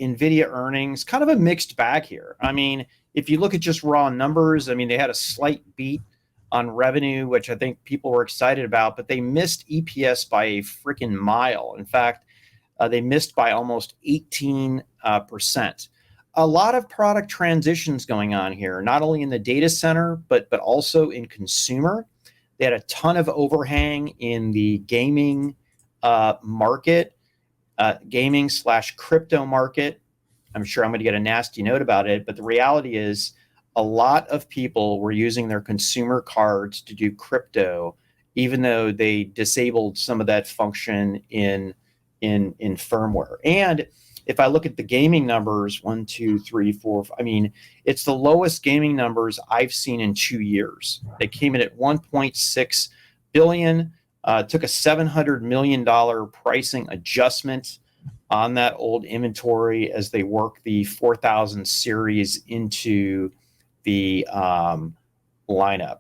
Nvidia earnings, kind of a mixed bag here. I mean, if you look at just raw numbers, I mean, they had a slight beat on revenue, which I think people were excited about, but they missed EPS by a freaking mile. In fact, they missed by almost 18%. A lot of product transitions going on here, not only in the data center, but also in consumer. They had a ton of overhang in the gaming market, gaming/crypto market. I'm sure I'm going to get a nasty note about it, but the reality is a lot of people were using their consumer cards to do crypto, even though they disabled some of that function in firmware. And if I look at the gaming numbers, 1, 2, 3, 4, I mean, it's the lowest gaming numbers I've seen in 2 years. They came in at 1.6 billion, took a $700 million pricing adjustment on that old inventory as they work the 4000 series into the lineup.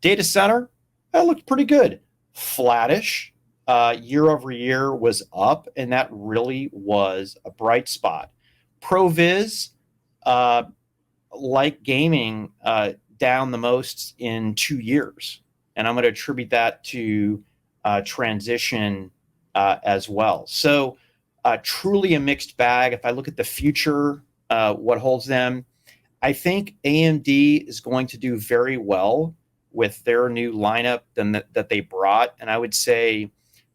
Data center, that looked pretty good. Flattish. Year over year was up, and that really was a bright spot. ProViz, like gaming, down the most in 2 years. And I'm going to attribute that to transition as well. So truly a mixed bag. If I look at the future, what holds them, I think AMD is going to do very well with their new lineup that they brought. And I would say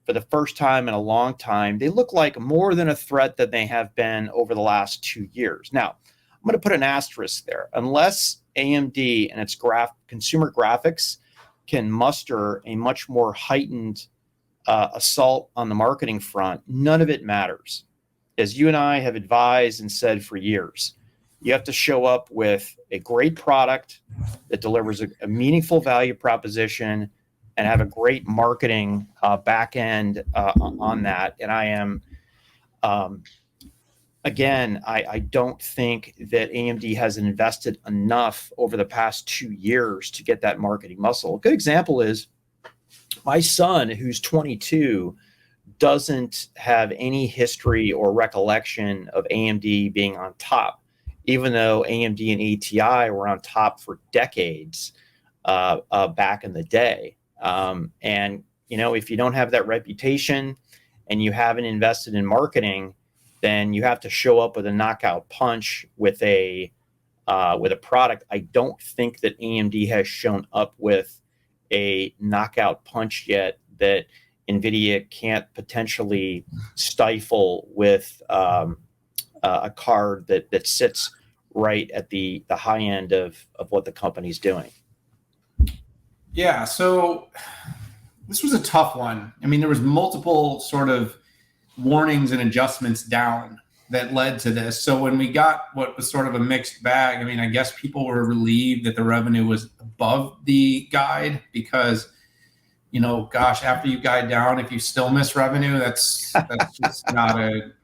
for the first time in a long time, they look like more than a threat than they have been over the last 2 years. Now, I'm going to put an asterisk there. Unless AMD and its consumer graphics can muster a much more heightened assault on the marketing front, none of it matters. As you and I have advised and said for years, you have to show up with a great product that delivers a meaningful value proposition and have a great marketing back end on that. And I am, again, I don't think that AMD has invested enough over the past 2 years to get that marketing muscle. A good example is my son, who's 22, doesn't have any history or recollection of AMD being on top, even though AMD and ATI were on top for decades back in the day. And, you know, if you don't have that reputation and you haven't invested in marketing, then you have to show up with a knockout punch with a product. I don't think that AMD has shown up with a knockout punch yet that Nvidia can't potentially stifle with a card that sits right at the high end of what the company's doing. Yeah, so this was a tough one. I mean, there was multiple sort of warnings and adjustments down that led to this. So when we got what was sort of a mixed bag, I mean, I guess people were relieved that the revenue was above the guide because, you know, gosh, after you guide down, if you still miss revenue, that's just not a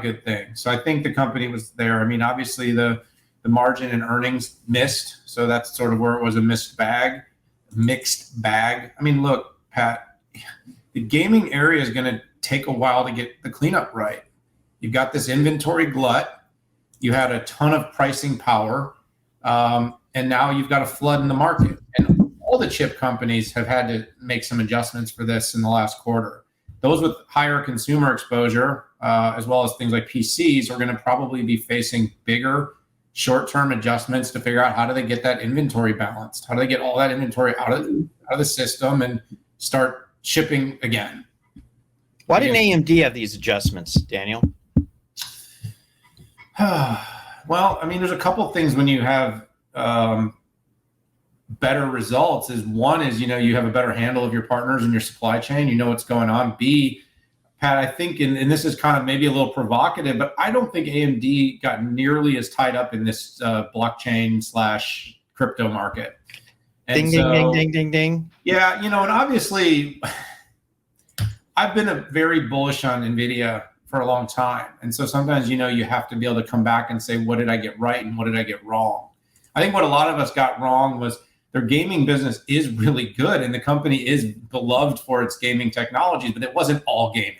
good thing. So I think the company was there. I mean, obviously the margin and earnings missed, so that's sort of where it was a mixed bag. I mean, look, Pat, the gaming area is going to take a while to get the cleanup right. You've got this inventory glut. You had a ton of pricing power, and now you've got a flood in the market. And all the chip companies have had to make some adjustments for this in the last quarter. Those with higher consumer exposure, as well as things like PCs, are going to probably be facing bigger short-term adjustments to figure out how do they get that inventory balanced? How do they get all that inventory out of the system and start shipping again? Why didn't AMD have these adjustments, Daniel? Well, I mean, there's a couple of things when you have better results. One is, you know, you have a better handle of your partners and your supply chain. You know what's going on. B, Pat, I think, and this is kind of maybe a little provocative, but I don't think AMD got nearly as tied up in this blockchain/crypto market. And ding, ding. Yeah, you know, and obviously I've been very bullish on Nvidia for a long time. And so sometimes, you know, you have to be able to come back and say, what did I get right and what did I get wrong? I think what a lot of us got wrong was their gaming business is really good and the company is beloved for its gaming technologies, but it wasn't all gaming.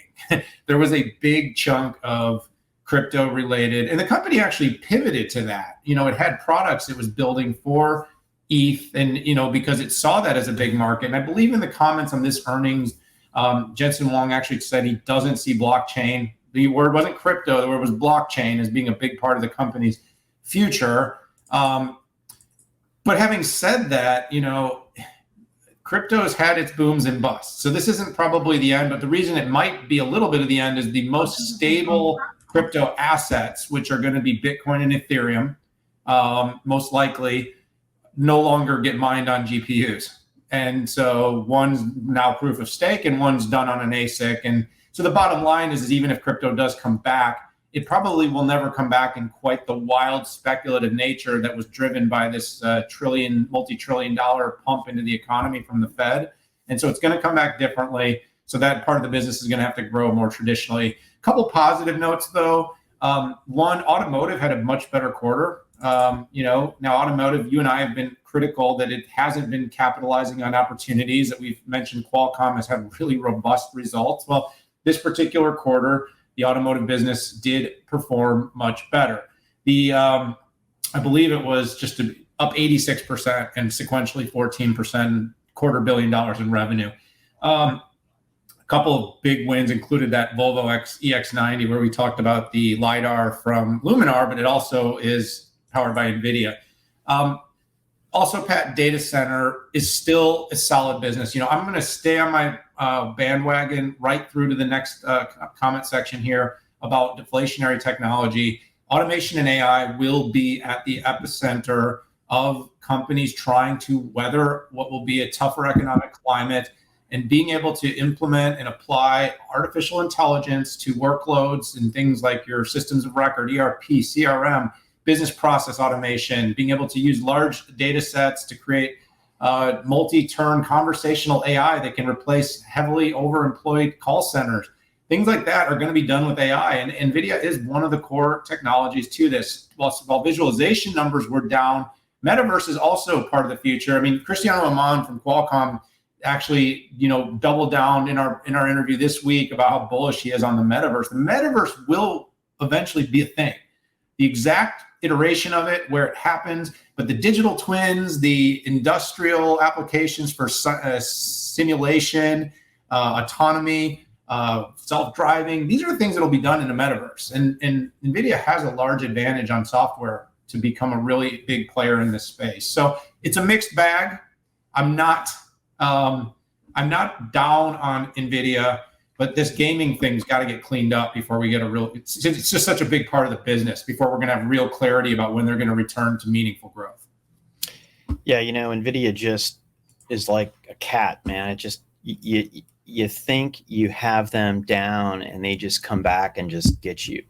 There was a big chunk of crypto related. And the company actually pivoted to that. It had products it was building for ETH, and because it saw that as a big market. And I believe in the comments on this earnings, Jensen Huang actually said he doesn't see blockchain. The word wasn't crypto, the word was blockchain as being a big part of the company's future. But having said that, crypto has had its booms and busts. So this isn't probably the end, but the reason it might be a little bit of the end is the most stable crypto assets, which are going to be Bitcoin and Ethereum, most likely no longer get mined on GPUs. And so one's now proof of stake and one's done on an ASIC. And so the bottom line is even if crypto does come back, it probably will never come back in quite the wild speculative nature that was driven by this multi-trillion dollar pump into the economy from the Fed. And so it's going to come back differently. So that part of the business is going to have to grow more traditionally. A couple positive notes, though. One, automotive had a much better quarter. Now automotive, you and I have been critical that it hasn't been capitalizing on opportunities that we've mentioned. Qualcomm has had really robust results. Well, this particular quarter, the automotive business did perform much better. I believe it was just up 86% and sequentially 14%, $250 million in revenue. A couple of big wins included that Volvo EX90, where we talked about the LiDAR from Luminar, but it also is powered by Nvidia. Also, Pat, data center is still a solid business. I'm going to stay on my bandwagon right through to the next comment section here about deflationary technology. Automation and AI will be at the epicenter of companies trying to weather what will be a tougher economic climate, and being able to implement and apply artificial intelligence to workloads and things like your systems of record, ERP, CRM, business process automation, being able to use large data sets to create multi-turn conversational AI that can replace heavily overemployed call centers. Things like that are going to be done with AI. And Nvidia is one of the core technologies to this. While visualization numbers were down, metaverse is also part of the future. I mean, Cristiano Amon from Qualcomm actually, doubled down in our interview this week about how bullish he is on the metaverse. The metaverse will eventually be a thing. The exact iteration of it, where it happens, but the digital twins, the industrial applications for simulation, autonomy, self-driving, these are things that will be done in the metaverse. And NVIDIA has a large advantage on software to become a really big player in this space. So it's a mixed bag. I'm not down on NVIDIA, but this gaming thing's got to get cleaned up before we get it's just such a big part of the business before we're going to have real clarity about when they're going to return to meaningful growth. Yeah, NVIDIA just is like a cat, man. It just, you think you have them down and they just come back and just get you.